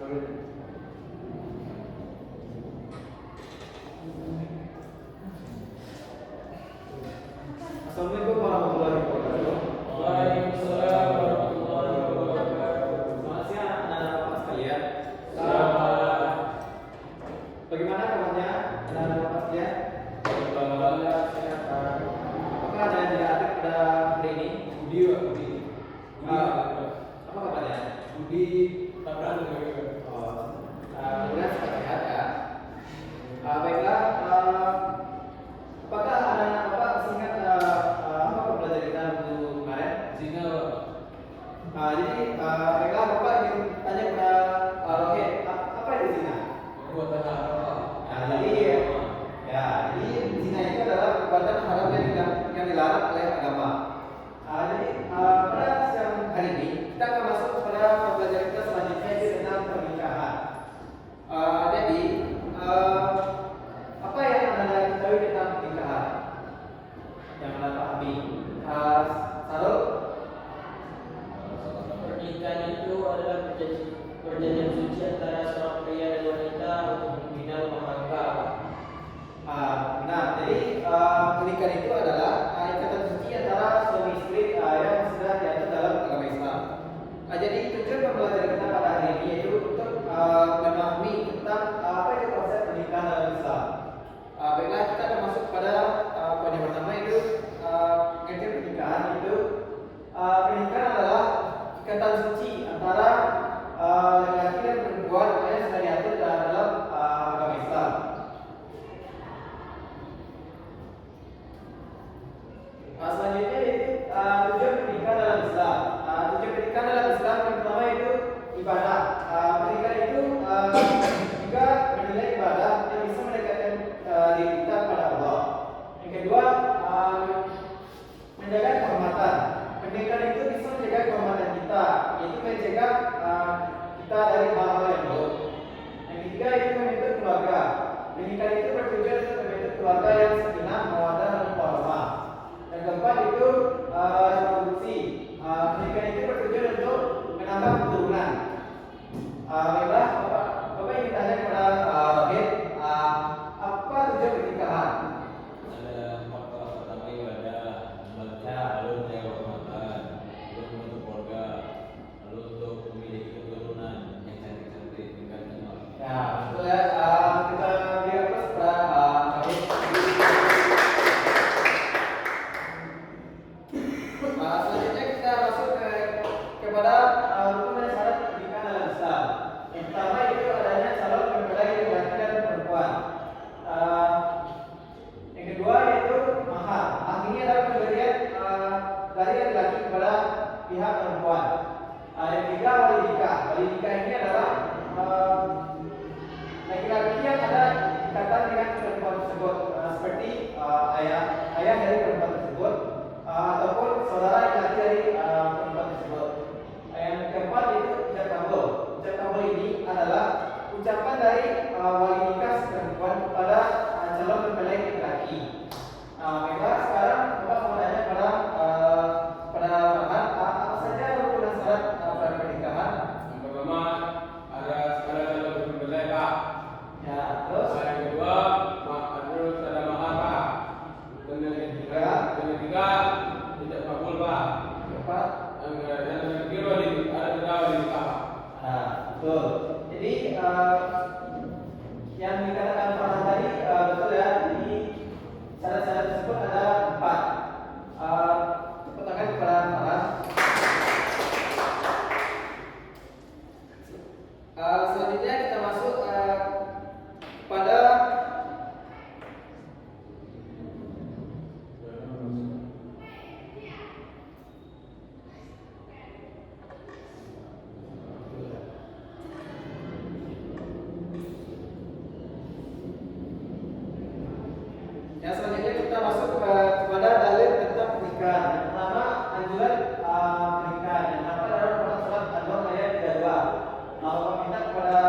Assalamualaikum warahmatullahi wabarakatuh. Waalaikumsalam warahmatullahi wabarakatuh. Selamat siang anak-anak Bapak sekalian. Selamat. Bagaimana kabarnya anak-anak Bapak sekalian? Alhamdulillah. Sehat. Apakah ada yang tidak aktif pada hari ini? Budi, Pak, Budi. Apa kabarnya? Budi Tabrak. Kemudian sehat sehat ya. Baiklah. Apakah anak-anak Bapak masih ingat apa pembelajaran kita minggu kemarin? Zina, Pak. Jadi baiklah Bapak ingin tanya kepada Rohit, apa itu zina? Perbuatan haram, Pak. Jadi zina itu adalah perbuatan haram yang dilarang oleh agama. Jadi pada siang hari ini kita akan masuk kepada pembelajaran kita selanjutnya yaitu tentang pernikahan. Jadi apa yang anda ketahui tentang pernikahan? Yang anda pahami? Sarul? Pernikahan itu adalah perjanjian suci antara seorang pria dan wanita untuk membina rumah tangga. Benar. Jadi pernikahan itu adalah ikatan suci antara suami istri yang sudah diatur dalam agama Islam. Jadi tujuan pembelajaran kita pada hari ini yaitu untuk memahami tentang apa itu konsep pernikahan dalam Islam. Baiklah kita akan masuk pada poin yang pertama yaitu pengertian pernikahan itu pernikahan adalah ikatan suci antara laki-laki dan perempuan yang sudah diatur dalam agama Islam. Selanjutnya yaitu tujuan pernikahan dalam Islam. Tujuan pernikahan dalam Islam yang pertama itu ibadah. Pernikahan itu juga menilai ibadah yang bisa mendekatkan diri kita kepada Allah. Yang kedua menjaga kehormatan. Pernikahan itu bisa menjaga kehormatan kita, yaitu menjaga kita dari hal-hal yang buruk. Yang ketiga itu membentuk keluarga. Pernikahan itu bertujuan untuk membentuk keluarga yang sakinah, mawaddah dan warahmah. Yang keempat itu reproduksi. Pernikahan itu bertujuan untuk menambah keturunan. Baiklah, Bapak ingin tanya kepada Rohit, apa tujuan pernikahan? Ada faktor pertama ibadah, lalu menjaga kehormatan, lalu membentuk keluarga, lalu untuk memiliki keturunan yang cantik-cantik tingkat semua. Ya, betul ya. Kita lihat terus pada Rohit. Selanjutnya kita masuk kepada rukun dan syarat pernikahan dalam Islam. Yang pertama itu adanya calon mempelai laki-laki dan perempuan. Yang kedua yaitu mahar. Mahar ini adalah pemberian dari laki-laki kepada pihak perempuan. Yang ketiga wali nikah. Wali nikah ini adalah laki-laki yang ada ikatan dengan perempuan tersebut, seperti ayah dari perempuan tersebut ataupun saudara laki-laki dari perempuan tersebut. Yang keempat itu ijab kabul. Ijab kabul ini adalah ucapan dari wali nikah si perempuan kepada calon mempelai laki-laki. Baiklah, sekarang Bapak mau tanya pada Farhan, apa saja rukun dan syarat pada pernikahan? Yang pertama ada skala calon mempelai, Pak. Ya, terus Yang kedua harus ada mahar, Pak. Dan yang ketiga tidak kabul, Pak. keempat. Yang ketiga ada wali nikah, Pak. Betul. Jadi yang dikatakan Farhan tadi betul ya. Jadi syarat-syarat tersebut ada 4. Tepuk tangan kepada Farhan. Selanjutnya kita masuk pada yang selanjutnya kita masuk kepada dalil tentang pernikahan. Yang pertama anjuran pernikahan. Yang pertama adalah Quran surat An-Nur ayat 32. Allah minta kepada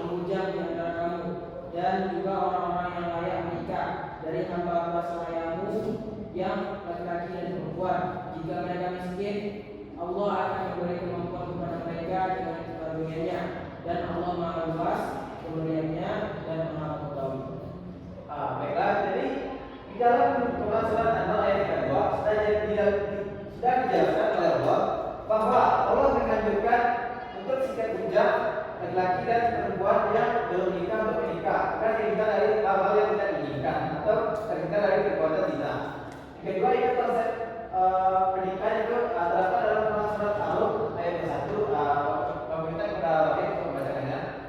bujang di antara kamu, dan juga orang-orang yang layak menikah dari hamba-hamba sahayamu yang laki-laki dan perempuan. Jika mereka miskin, Allah akan memberi kemampuan kepada mereka dengan karunia-Nya, dan Allah Maha luas pemberiannya dan Maha mengetahui. Baiklah, jadi di dalam Quran surat An-Nahl ayat kedua sudah dijelaskan oleh Allah bahwa Allah menganjurkan untuk sikat bujang laki-laki dan perempuan yang belum nikah untuk menikah, bukan terhindar dari hal-hal yang tidak diinginkan atau terhindar dari perbuatan zina. Yang kedua itu konsep pernikahan itu terdapat dalam Quran surat Al-Rum ayat 1. Pemerintah kepada wakil untuk membacakannya.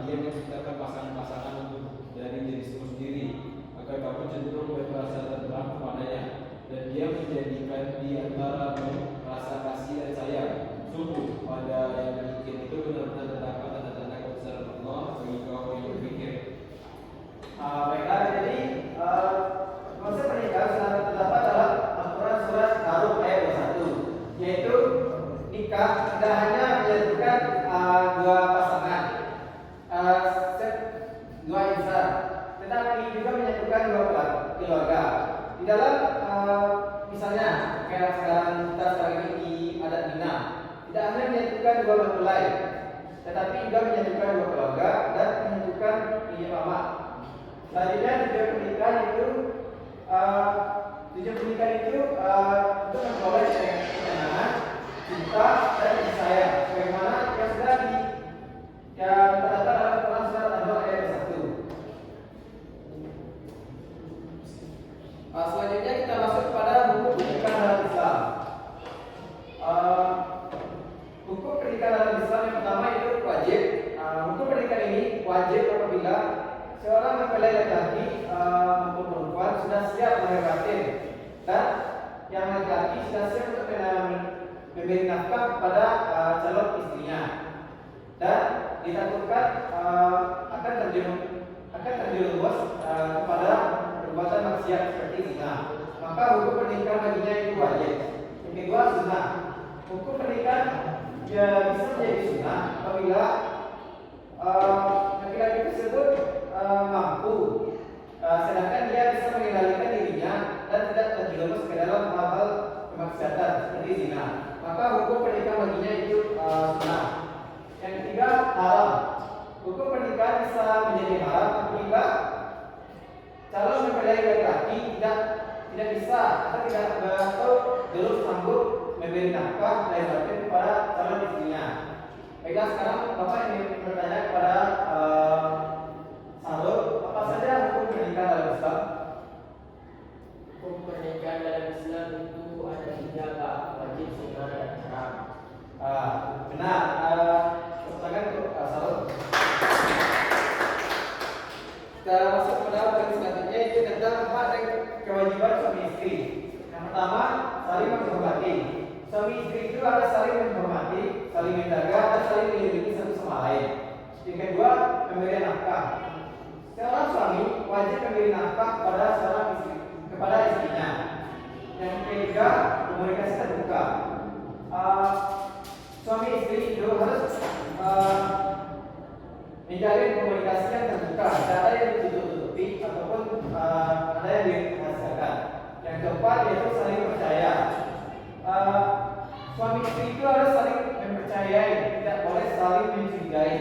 Dia menciptakan pasangan-pasangan dari jenismu sendiri agar kamu cenderung berrasa tenteram kepadanya, dan dia menjadikan di antaramu rasa kasih dan sayang. Sungguh pada yang demikian itu benar-benar terdapat tanda-tanda kebesaran Allah bagi kaum yang berpikir. Baiklah, jadi konsep pernikahan sudah terdapat dalam Al-Quran surat Al-Rum ayat 21, yaitu nikah tidak hanya menyatukan dua pasangan, dua insan, tetapi juga menyatukan dua keluarga. Di dalam misalnya kayak sekarang ini di adat Minang, tidak hanya menyatukan dua mempelai, tetapi juga menyatukan dua keluarga dan menyatukan mama. Selanjutnya tujuan pernikahan itu untuk memperoleh ketenangan, cinta dan kasih sayang, sebagaimana yang sudah terdapat dalam Quran surat An-Nahl ayat 1. Selanjutnya kita masuk pada hukum pernikahan dalam Islam. Hukum pernikahan dalam Islam yang pertama itu wajib. Hukum pernikahan ini wajib apabila seorang mempelai laki-laki maupun perempuan sudah siap melahir batin, dan yang laki-laki sudah siap untuk memberi nafkah kepada calon istrinya, dan ditakutkan akan terjerumus kepada perbuatan maksiat seperti zina, maka hukum pernikahan baginya itu wajib. Yang kedua, sunnah. Hukum pernikahan bisa menjadi sunnah apabila laki-laki tersebut mampu, sedangkan dia bisa mengendalikan dirinya dan tidak terjerumus ke dalam hal-hal kemaksiatan seperti zina, maka hukum pernikahan baginya itu sunnah. Yang ketiga, haram. Hukum pernikahan bisa menjadi haram apabila calon mempelai laki-laki tidak bisa atau belum sanggup memberi nafkah lahir batin kepada calon istrinya. Baiklah, sekarang Bapak ingin bertanya kepada Sarul, apa saja hukum pernikahan dalam Islam? Hukum pernikahan dalam Islam itu ada 3, Pak: wajib, sunnah, dan haram. Benar. Silakan untuk Sarul. Kita masuk pada poin selanjutnya, itu tentang hak dan kewajiban suami istri. Yang pertama, saling menghormati. Suami istri itu harus saling menghormati, saling menjaga, dan saling melindungi satu sama lain. Yang kedua, pemberian nafkah. Seorang suami wajib memberi nafkah kepada istrinya. Yang ketiga, komunikasi terbuka. Suami istri itu harus menjalin komunikasi yang terbuka, tidak ada yang ditutup-tutupi ataupun ada yang dirahasiakan. Yang keempat, yaitu saling percaya. Suami istri itu harus saling mempercayai, tidak boleh saling mencurigai.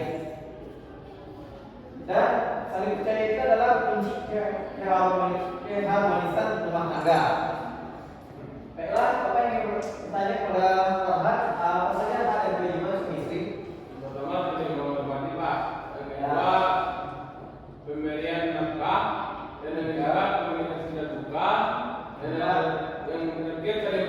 Dan saling percaya itu adalah kunci keharmonisan rumah tangga. Baiklah, Bapak ingin bertanya kepada Farhan, apa saja hak dan kewajiban suami istri? Pertama, saling menghormati, Pak. Yang kedua, pemberian nafkah, dan yang ketiga, komunikasi terbuka, dan yang ketiga saling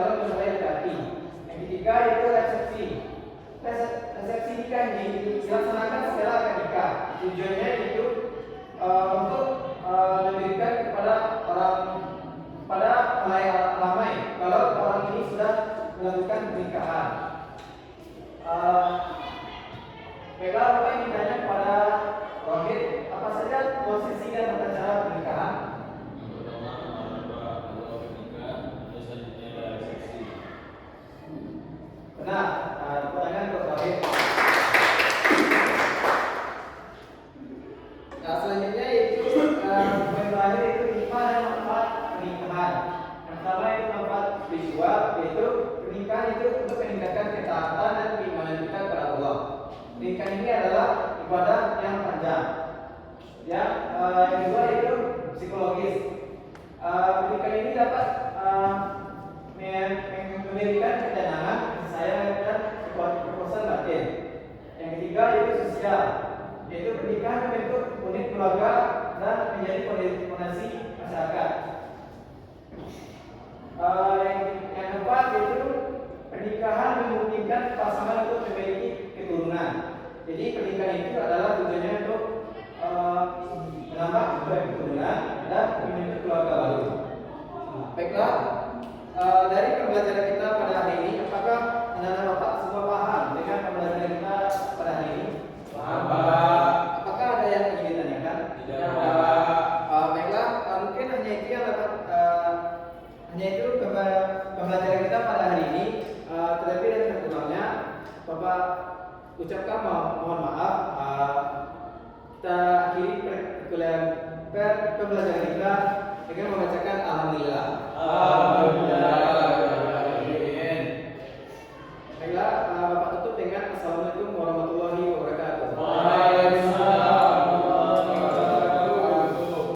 dalam masalah laki. Yang ketiga yaitu resepsi. Resepsi nikah ini dilaksanakan secara akad nikah. Tujuannya itu untuk memberikan kepada ramai kalau orang ini sudah melakukan pernikahan. Baiklah, Bapak ingin tanya kepada Rohit, apa saja prosesi dan tata cara pernikahan? Yang pertama kalau menikah, terus selanjutnya ada resepsi. Benar, pertanyaan untuk Rohit. Nah, selanjutnya yaitu poin terakhir itu hikmah dan manfaat pernikahan. Yang pertama itu manfaat spiritual, yaitu pernikahan itu untuk meningkatkan ketaatan dan keimanan kita kepada Allah. Pernikahan ini adalah ibadah yang panjang. Yang kedua itu psikologis. Pernikahan ini dapat memberikan ketenangan, kasih sayang dan kepuasan batin. Yang ketiga yaitu sosial, yaitu pernikahan membentuk unit keluarga dan menjadi fondasi masyarakat. Yang keempat yaitu pernikahan memungkinkan pasangan untuk memiliki keturunan. Jadi pernikahan itu adalah tujuannya untuk menambah jumlah keturunan dan membentuk keluarga baru. Baiklah, dari pembelajaran kita pada hari ini, apakah anak-anak Bapak semua paham dengan pembelajaran kita pada hari ini? Paham, Pak. Apakah ada yang ingin ditanyakan? Tidak, Pak. Baiklah, mungkin hanya itu yang dapat hanya itu pembelajaran kita pada hari ini. Terlebih dan terkurangnya, Bapak ucapkan mohon maaf. Kita akhiri pembelajaran kita dengan membacakan alhamdulillah. Alhamdulillah.